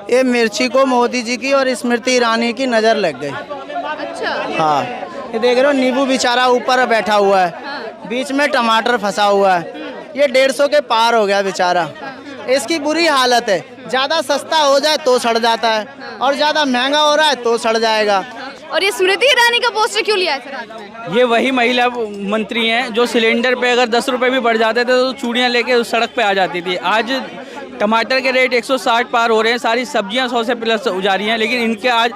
ये मिर्ची को मोदी जी की और स्मृति ईरानी की नज़र लग गई। अच्छा। हाँ, ये देख रहे हो, नींबू बेचारा ऊपर बैठा हुआ है, बीच में टमाटर फंसा हुआ है। ये 150 के पार हो गया बेचारा। इसकी बुरी हालत है। ज़्यादा सस्ता हो जाए तो सड़ जाता है, और ज़्यादा महंगा हो रहा है तो सड़ जाएगा। और ये स्मृति ईरानी का पोस्टर क्यों लिया है सर हाथ में? ये वही महिला मंत्री हैं जो सिलेंडर पे अगर 10 रुपए भी बढ़ जाते थे तो चूड़ियाँ लेके उस सड़क पे आ जाती थी। आज टमाटर के रेट 160 पार हो रहे हैं, सारी सब्जियां 100 से प्लस जा रही हैं, लेकिन इनके आज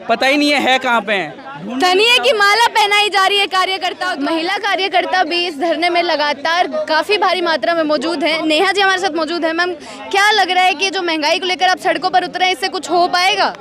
पता ही नहीं है कहाँ पे हैं। धनिये की माला पहनाई जा रही है कार्यकर्ता। महिला कार्यकर्ता भी इस धरने में लगातार काफी भारी मात्रा में मौजूद हैं। नेहा जी हमारे साथ मौजूद है। मैम, क्या लग रहा है कि जो महंगाई को लेकर आप सड़कों पर उतरे हैं, इससे कुछ हो पाएगा?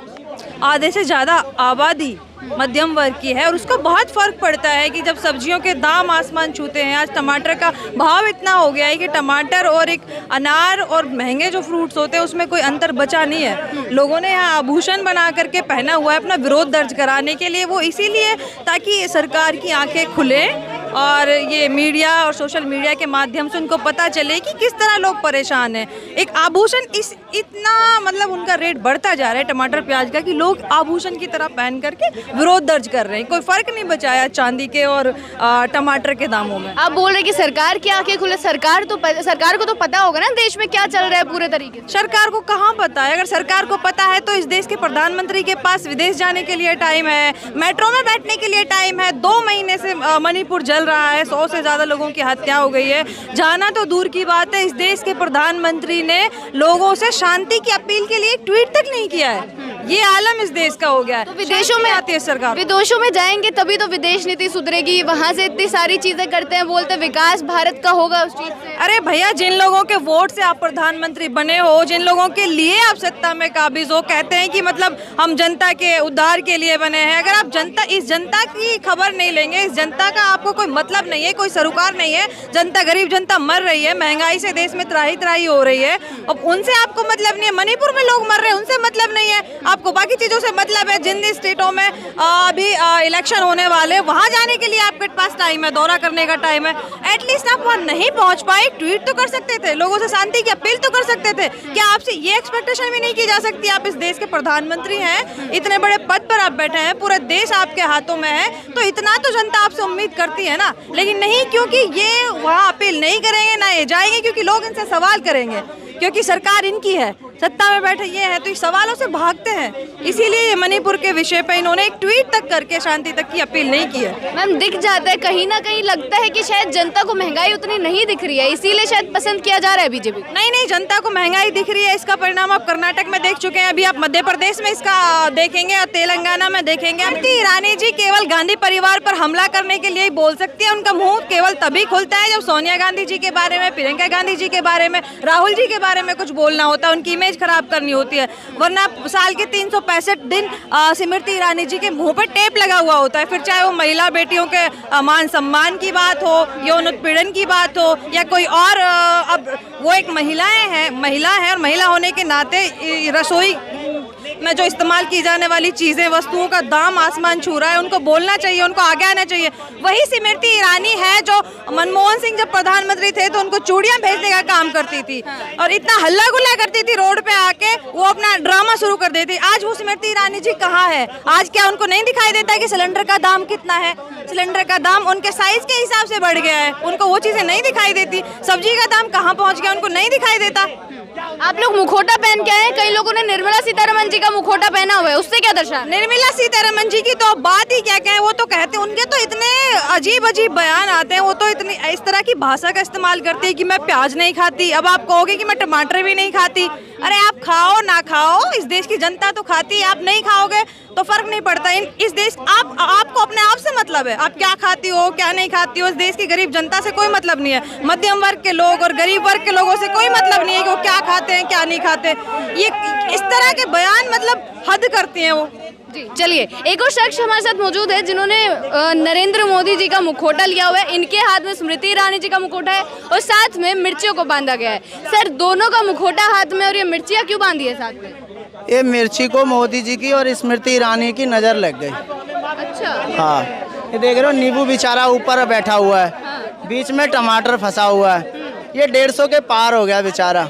आधे से ज़्यादा आबादी मध्यम वर्ग की है और उसका बहुत फ़र्क पड़ता है कि जब सब्जियों के दाम आसमान छूते हैं। आज टमाटर का भाव इतना हो गया है कि टमाटर और एक अनार और महंगे जो फ्रूट्स होते हैं उसमें कोई अंतर बचा नहीं है। लोगों ने यहाँ आभूषण बना करके पहना हुआ है अपना विरोध दर्ज कराने के लिए, वो इसीलिए ताकि सरकार की आंखें खुलें और ये मीडिया और सोशल मीडिया के माध्यम से उनको पता चले कि किस तरह लोग परेशान हैं। एक आभूषण इतना मतलब उनका रेट बढ़ता जा रहा है टमाटर प्याज का कि लोग आभूषण की तरह पहन करके विरोध दर्ज कर रहे हैं। कोई फर्क नहीं बचाया चांदी के और टमाटर के दामों में। आप बोल रहे हैं कि सरकार की आंखें खुले। सरकार को तो पता होगा ना देश में क्या चल रहा है पूरे तरीके से। सरकार को कहाँ पता है? अगर सरकार को पता है तो इस देश के प्रधानमंत्री के पास विदेश जाने के लिए टाइम है, मेट्रो में बैठने के लिए टाइम है। 2 महीने से मणिपुर जल रहा है, 100 से ज़्यादा लोगों की हत्या हो गई है। जाना तो दूर की बात है, इस देश के प्रधानमंत्री ने लोगों से शांति की अपील के लिए एक ट्वीट तक नहीं किया है। ये आलम इस देश का हो गया है। तो विदेशों में आती है सरकार, विदेशों में जाएंगे तभी तो विदेश नीति सुधरेगी। वहाँ से इतनी सारी चीजें करते हैं, बोलते विकास भारत का होगा उस चीज से। अरे भैया, जिन लोगों के वोट से आप प्रधानमंत्री बने हो, जिन लोगों के लिए आप सत्ता में काबिज हो, कहते हैं कि मतलब हम जनता के उद्धार के लिए बने हैं। अगर आप इस जनता की खबर नहीं लेंगे, इस जनता का आपको कोई मतलब नहीं है, कोई सरोकार नहीं है, जनता गरीब जनता मर रही है, महंगाई से देश में त्राही त्राही हो रही है, अब उनसे आपको मतलब नहीं है। मणिपुर में लोग मर रहे हैं, उनसे मतलब नहीं है आपको, बाकी चीजों से मतलब है। जिन स्टेटों में अभी इलेक्शन होने वाले, वहां जाने के लिए आपके पास टाइम है, दौरा करने का टाइम है। एटलीस्ट आप वहां नहीं पहुंच पाए, ट्वीट तो कर सकते थे, लोगों से शांति की अपील तो कर सकते थे। क्या आपसे ये एक्सपेक्टेशन भी नहीं की जा सकती? आप इस देश के प्रधानमंत्री हैं, इतने बड़े पद पर आप बैठे हैं, पूरा देश आपके हाथों में है, तो इतना तो जनता आपसे उम्मीद करती है ना। लेकिन नहीं, क्योंकि ये वहाँ अपील नहीं करेंगे, ना ये जाएंगे, क्योंकि लोग इनसे सवाल करेंगे, क्योंकि सरकार इनकी है, सत्ता में बैठे ये है, तो इस सवालों से भागते हैं। इसीलिए मणिपुर के विषय पे इन्होंने एक ट्वीट तक करके शांति तक की अपील नहीं की है। मैम, दिख जाता है कहीं ना कहीं, लगता है कि शायद जनता को महंगाई उतनी नहीं दिख रही है, इसीलिए शायद पसंद किया जा रहा है बीजेपी। नहीं, जनता को महंगाई दिख रही है। इसका परिणाम आप कर्नाटक में देख चुके हैं, अभी आप मध्य प्रदेश में इसका देखेंगे और तेलंगाना में देखेंगे। स्मृति ईरानी जी केवल गांधी परिवार पर हमला करने के लिए ही बोल सकती है। उनका मुंह केवल तभी खुलता है जब सोनिया गांधी जी के बारे में, प्रियंका गांधी जी के बारे में, राहुल जी के बारे में कुछ बोलना होता है, उनकी इमेज खराब करनी होती है। वरना साल के 365 दिन स्मृति ईरानी जी के मुंह पर टेप लगा हुआ होता है। फिर चाहे वो महिला बेटियों के मान सम्मान की बात हो, यौन उत्पीड़न की बात हो, या कोई और, अब वो एक महिला है और महिला होने के नाते रसोई में जो इस्तेमाल की जाने वाली चीज़ें, वस्तुओं का दाम आसमान छू रहा है, उनको बोलना चाहिए, उनको आगे आना चाहिए। वही स्मृति ईरानी है जो मनमोहन सिंह जब प्रधानमंत्री थे तो उनको चूड़ियाँ भेजने का काम करती थी और इतना हल्ला गुल्ला करती थी रोड पे आके, वो अपना ड्रामा शुरू कर देती। आज वो स्मृति ईरानी जी कहाँ है? आज क्या उनको नहीं दिखाई देता कि सिलेंडर का दाम कितना है? सिलेंडर का दाम उनके साइज के हिसाब से बढ़ गया है, उनको वो चीज़ें नहीं दिखाई देती। सब्जी का दाम कहाँ पहुँच गया, उनको नहीं दिखाई देता। आप लोग मुखोटा पहन के आए, कई लोगों ने निर्मला सीतारमण जी का मुखोटा पहना हुआ है, उससे क्या दर्शा? निर्मला सीतारमण जी की तो बात ही क्या कहें, वो तो कहते हैं, उनके तो इतने अजीब अजीब बयान आते हैं, वो तो इतनी इस तरह की भाषा का इस्तेमाल करती है कि मैं प्याज नहीं खाती, अब आप कहोगे कि मैं टमाटर भी नहीं खाती। अरे आप खाओ ना खाओ, इस देश की जनता तो खाती है, आप नहीं खाओगे तो फर्क नहीं पड़ता। इस देश आपको अपने आप से मतलब है, आप क्या खाती हो क्या नहीं खाती हो, इस देश की गरीब जनता से कोई मतलब नहीं है। मध्यम वर्ग के लोग और गरीब वर्ग के लोगों से कोई मतलब नहीं है कि वो क्या खाते हैं क्या नहीं खाते। ये इस तरह के बयान मतलब हद करती हैं वो। जी, चलिए, एक और शख्स हमारे साथ मौजूद है जिन्होंने नरेंद्र मोदी जी का मुखौटा लिया हुआ है। इनके हाथ में स्मृति ईरानी जी का मुखौटा है और साथ में मिर्चियों को बांधा गया है। सर, दोनों का मुखौटा हाथ में और ये मिर्चियाँ क्यों बांधी है साथ में? ये मिर्ची को मोदी जी की और स्मृति ईरानी की नज़र लग गई। अच्छा। हाँ, ये देख रहे हो, नींबू बेचारा ऊपर बैठा हुआ है, बीच में टमाटर फंसा हुआ है। ये 150 के पार हो गया बेचारा।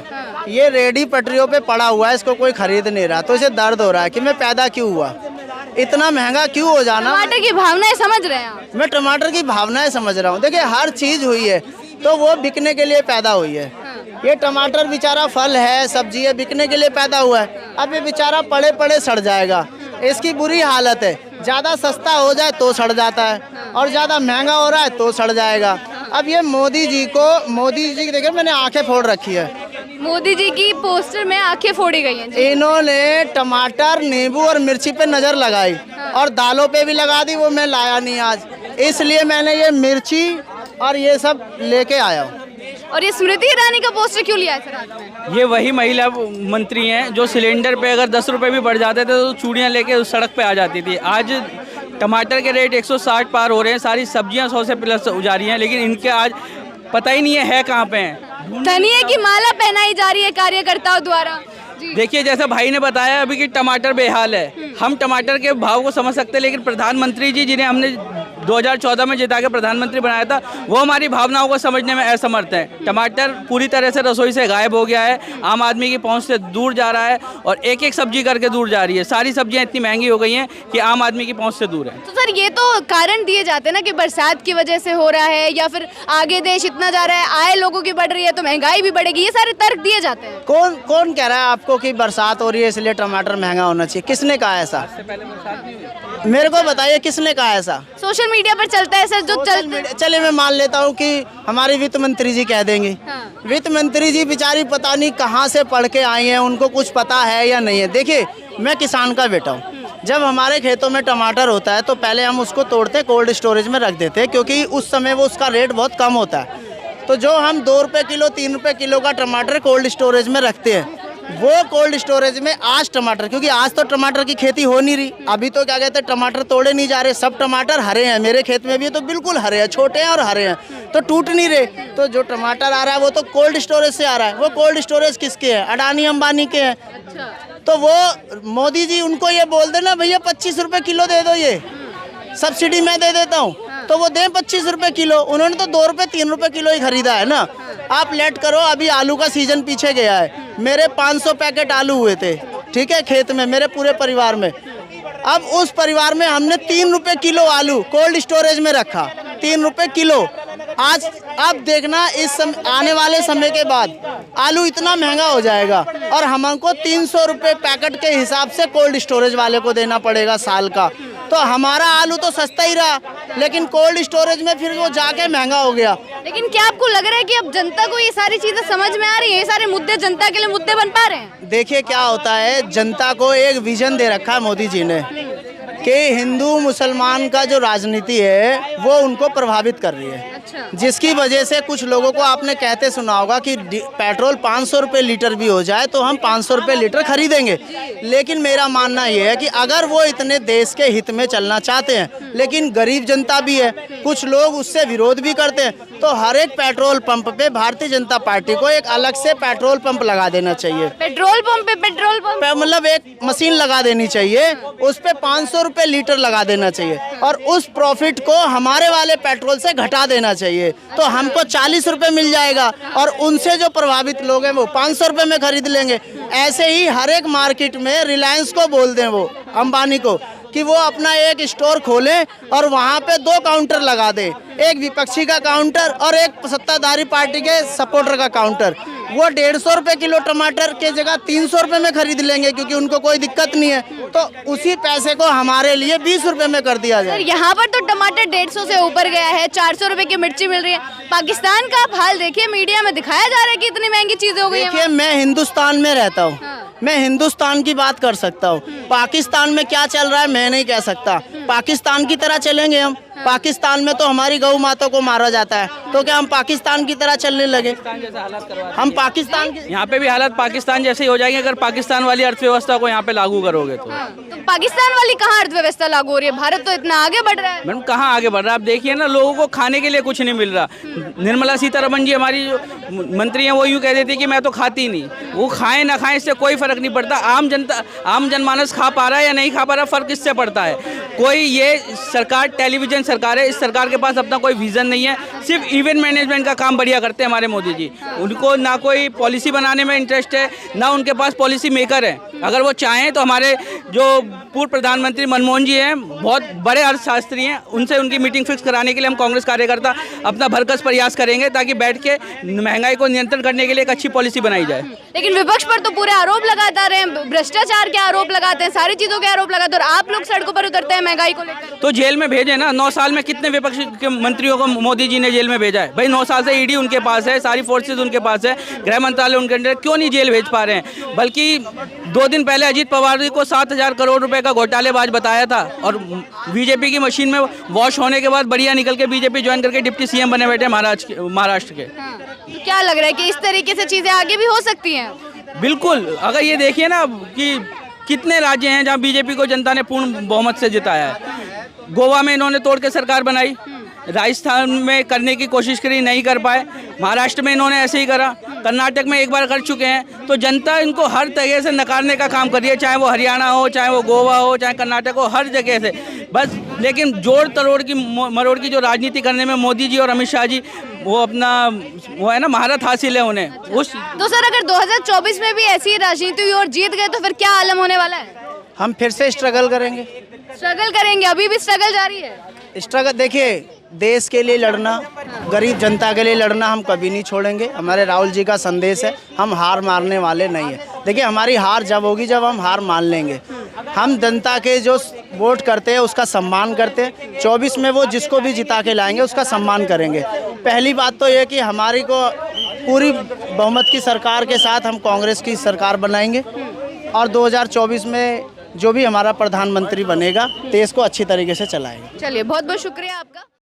ये रेडी पटरियों पे पड़ा हुआ है, इसको कोई खरीद नहीं रहा, तो इसे दर्द हो रहा है कि मैं पैदा क्यों हुआ, इतना महंगा क्यों हो जाना। टमाटर की भावनाएं समझ रहे हैं आप? मैं टमाटर की भावनाएं समझ रहा हूँ। देखिए हर चीज़ हुई है तो वो बिकने के लिए पैदा हुई है। ये टमाटर बेचारा फल है, सब्जी है, बिकने के लिए पैदा हुआ है। अब ये बेचारा पड़े पड़े सड़ जाएगा, इसकी बुरी हालत है। ज़्यादा सस्ता हो जाए तो सड़ जाता है और ज़्यादा महंगा हो रहा है तो सड़ जाएगा। अब ये मोदी जी की देखिए मैंने आंखें फोड़ रखी है। मोदी जी की पोस्टर में आंखें फोड़ी गई हैं जी। इन्होंने टमाटर, नींबू और मिर्ची पे नज़र लगाई और दालों पे भी लगा दी, वो मैं लाया नहीं आज, इसलिए मैंने ये मिर्ची और ये सब लेके आया हूँ। और ये स्मृति ईरानी का पोस्टर क्यों लिया है सर हाथ में? ये वही महिला मंत्री हैं जो सिलेंडर पे अगर 10 रुपए भी बढ़ जाते थे तो चूड़ियाँ लेके उस सड़क पे आ जाती थी। आज टमाटर के रेट 160 पार हो रहे हैं, सारी सब्जियां 100 से प्लस जा रही हैं, लेकिन इनके आज पता ही नहीं है कहाँ पे हैं। धनिये की माला पहनाई जा रही है कार्यकर्ताओं द्वारा जी। देखिए जैसा भाई ने बताया अभी कि टमाटर बेहाल है, हम टमाटर के भाव को समझ सकते हैं, लेकिन प्रधानमंत्री जी जिन्हें हमने 2014 में जिता के प्रधानमंत्री बनाया था, वो हमारी भावनाओं को समझने में असमर्थ हैं। टमाटर पूरी तरह से रसोई से गायब हो गया है, आम आदमी की पहुंच से दूर जा रहा है और एक एक सब्जी करके दूर जा रही है। सारी सब्जियां इतनी महंगी हो गई हैं कि आम आदमी की पहुंच से दूर है। तो सर ये तो कारण दिए जाते हैं ना कि बरसात की वजह से हो रहा है या फिर आगे देश इतना जा रहा है, आय लोगों की बढ़ रही है तो महंगाई भी बढ़ेगी, ये सारे तर्क दिए जाते हैं। कौन कह रहा है आपको कि बरसात हो रही है इसलिए टमाटर महंगा होना चाहिए? किसने कहा ऐसा? मेरे को बताइए किसने कहा ऐसा? सोशल मीडिया पर चलता है सर, जो चलते। चलिए मैं मान लेता हूँ कि हमारी वित्त मंत्री जी कह देंगे। हाँ। वित्त मंत्री जी बेचारी पता नहीं कहाँ से पढ़ के आई हैं, उनको कुछ पता है या नहीं है। देखिए मैं किसान का बेटा हूँ, जब हमारे खेतों में टमाटर होता है तो पहले हम उसको तोड़ते कोल्ड स्टोरेज में रख देते हैं, क्योंकि उस समय वो उसका रेट बहुत कम होता है। तो जो हम 2 रुपये किलो 3 रुपये किलो का टमाटर कोल्ड स्टोरेज में रखते हैं, वो कोल्ड स्टोरेज में आज टमाटर, क्योंकि आज तो टमाटर की खेती हो नहीं रही, अभी तो क्या कहते हैं टमाटर तोड़े नहीं जा रहे, सब टमाटर हरे हैं। मेरे खेत में भी तो बिल्कुल हरे हैं, छोटे हैं और हरे हैं, तो टूट नहीं रहे। तो जो टमाटर आ रहा है वो तो कोल्ड स्टोरेज से आ रहा है। वो कोल्ड स्टोरेज किसके हैं? अडानी अंबानी के हैं। तो वो मोदी जी उनको ये बोल देना भैया 25 रुपये किलो दे दो, ये सब्सिडी मैं दे देता हूँ, तो वो दें 25 रुपये किलो। उन्होंने तो 2 रुपये 3 रुपये किलो ही खरीदा है ना। आप लेट करो, अभी आलू का सीजन पीछे गया है, मेरे 500 पैकेट आलू हुए थे, ठीक है, खेत में मेरे पूरे परिवार में। अब उस परिवार में हमने 3 रुपये किलो आलू कोल्ड स्टोरेज में रखा, 3 रुपये किलो। आज अब देखना इस आने वाले समय के बाद आलू इतना महंगा हो जाएगा और हमको 300 रुपये पैकेट के हिसाब से कोल्ड स्टोरेज वाले को देना पड़ेगा साल का। तो हमारा आलू तो सस्ता ही रहा, लेकिन कोल्ड स्टोरेज में फिर वो जाके महंगा हो गया। लेकिन क्या आपको लग रहा है कि अब जनता को ये सारी चीजें समझ में आ रही है, ये सारे मुद्दे जनता के लिए मुद्दे बन पा रहे हैं? देखिए क्या होता है, जनता को एक विजन दे रखा है मोदी जी ने कि हिंदू मुसलमान का जो राजनीति है वो उनको प्रभावित कर रही है। अच्छा। जिसकी वजह से कुछ लोगों को आपने कहते सुना होगा कि पेट्रोल 500 रुपये लीटर भी हो जाए तो हम 500 रुपये लीटर खरीदेंगे। लेकिन मेरा मानना ये है कि अगर वो इतने देश के हित में चलना चाहते हैं, लेकिन गरीब जनता भी है, कुछ लोग उससे विरोध भी करते हैं, तो हर एक पेट्रोल पंप पे भारतीय जनता पार्टी को एक अलग से पेट्रोल पंप लगा देना चाहिए। पेट्रोल पंप पे पेट्रोल पंप मतलब एक मशीन लगा देनी चाहिए, उस पे 500 रुपये लीटर लगा देना चाहिए और उस प्रॉफिट को हमारे वाले पेट्रोल से घटा देना चाहिए, तो हमको 40 रुपये मिल जाएगा और उनसे जो प्रभावित लोग हैं वो 500 रुपये में खरीद लेंगे। ऐसे ही हर एक मार्केट में रिलायंस को बोल दें, वो अंबानी को, कि वो अपना एक स्टोर खोलें और वहाँ पे 2 काउंटर लगा दे, एक विपक्षी का काउंटर और एक सत्ताधारी पार्टी के सपोर्टर का काउंटर। वो 150 रुपये किलो टमाटर के जगह 300 रुपये में खरीद लेंगे, क्योंकि उनको कोई दिक्कत नहीं है। तो उसी पैसे को हमारे लिए 20 रुपये में कर दिया जाए। यहाँ पर तो टमाटर 150 से ऊपर गया है, 400 रुपए की मिर्ची मिल रही है। पाकिस्तान का आप हाल देखिए, मीडिया में दिखाया जा रहा है कि इतनी महंगी चीजें हो गई हैं। देखिए मैं हिंदुस्तान में रहता हूँ, मैं हिंदुस्तान की बात कर सकता हूँ। पाकिस्तान में क्या चल रहा है मैं नहीं कह सकता। पाकिस्तान की तरह चलेंगे हम? पाकिस्तान में तो हमारी गौ माता को मारा जाता है, तो क्या हम पाकिस्तान की तरह चलने लगे? हम पाकिस्तान के यहाँ पे भी हालत पाकिस्तान जैसे ही हो जाएंगे अगर पाकिस्तान वाली अर्थव्यवस्था को यहाँ पे लागू करोगे तो। तो पाकिस्तान वाली कहाँ अर्थव्यवस्था लागू हो रही है? भारत तो इतना आगे बढ़ रहा है। मैडम कहाँ आगे बढ़ रहा है? आप देखिए ना, लोगों को खाने के लिए कुछ नहीं मिल रहा। निर्मला सीतारमण जी हमारी जो मंत्री हैं वो यूँ कह देती है कि मैं तो खाती नहीं। वो खाएं ना खाएं इससे कोई फर्क नहीं पड़ता। आम जनता, आम जनमानस खा पा रहा है या नहीं खा पा रहा, फर्क इससे पड़ता है। कोई ये सरकार टेलीविजन सरकार है, इस सरकार के पास अपना कोई विजन नहीं है। सिर्फ इवेंट मैनेजमेंट का काम बढ़िया करते हैं हमारे मोदी जी। उनको ना कोई पॉलिसी बनाने में इंटरेस्ट है, ना उनके पास पॉलिसी मेकर है। अगर वो चाहें तो हमारे जो पूर्व प्रधानमंत्री मनमोहन जी हैं, बहुत बड़े अर्थशास्त्री हैं, उनसे उनकी मीटिंग फिक्स कराने के लिए हम कांग्रेस कार्यकर्ता अपना भरकस प्रयास करेंगे, ताकि बैठ के महंगाई को नियंत्रण करने के लिए एक अच्छी पॉलिसी बनाई जाए। लेकिन विपक्ष पर तो पूरे आरोप लगाता रहे हैं, भ्रष्टाचार के आरोप लगाते हैं, सारी चीजों के आरोप लगाते हैं, और आप लोग सड़कों पर उतरते हैं महंगाई को लेकर। तो जेल में भेजे ना, 9 साल में कितने विपक्ष के मंत्रियों को मोदी जी ने जेल में भेजा है? भाई 9 साल से ईडी उनके पास है, सारी फोर्सेज उनके पास है, गृह मंत्रालय उनके अंडर, क्यों नहीं जेल भेज पा रहे हैं? बल्कि 2 दिन पहले अजीत पवार जी को 7,000 करोड़ रुपए का घोटालेबाज बताया था, और बीजेपी की मशीन में वॉश होने के बाद बढ़िया निकल के बीजेपी ज्वाइन करके डिप्टी सीएम बने बैठे महाराष्ट्र के। तो क्या लग रहा है कि इस तरीके से चीजें आगे भी हो सकती हैं? बिल्कुल। अगर ये देखिए ना कि कितने राज्य हैं जहां बीजेपी को जनता ने पूर्ण बहुमत से जिताया है। गोवा में इन्होंने तोड़ के सरकार बनाई, राजस्थान में करने की कोशिश करी, नहीं कर पाए, महाराष्ट्र में इन्होंने ऐसे ही करा, कर्नाटक में एक बार कर चुके हैं। तो जनता इनको हर तरह से नकारने का काम कर रही है, चाहे वो हरियाणा हो, चाहे वो गोवा हो, चाहे कर्नाटक हो, हर जगह से बस। लेकिन जोड़ तरोड़ की मरोड़ की जो राजनीति करने में मोदी जी और अमित शाह जी वो है ना, महारत हासिल है उन्हें उस। तो सर अगर 2024 में भी ऐसी राजनीति हुई और जीत गए तो फिर क्या आलम होने वाला है? हम फिर से स्ट्रगल करेंगे। स्ट्रगल करेंगे, अभी भी स्ट्रगल जारी है। स्ट्रगल देखिए, देश के लिए लड़ना, गरीब जनता के लिए लड़ना हम कभी नहीं छोड़ेंगे। हमारे राहुल जी का संदेश है, हम हार मारने वाले नहीं है। देखिए, हमारी हार जब होगी जब हम हार मान लेंगे। हम जनता के जो वोट करते हैं उसका सम्मान करते हैं। 24 में वो जिसको भी जिता के लाएंगे उसका सम्मान करेंगे। पहली बात तो ये कि हमारी को पूरी बहुमत की सरकार के साथ हम कांग्रेस की सरकार बनाएंगे, और 2024 में जो भी हमारा प्रधानमंत्री बनेगा देश को अच्छी तरीके से चलाएगा। चलिए, बहुत बहुत शुक्रिया आपका।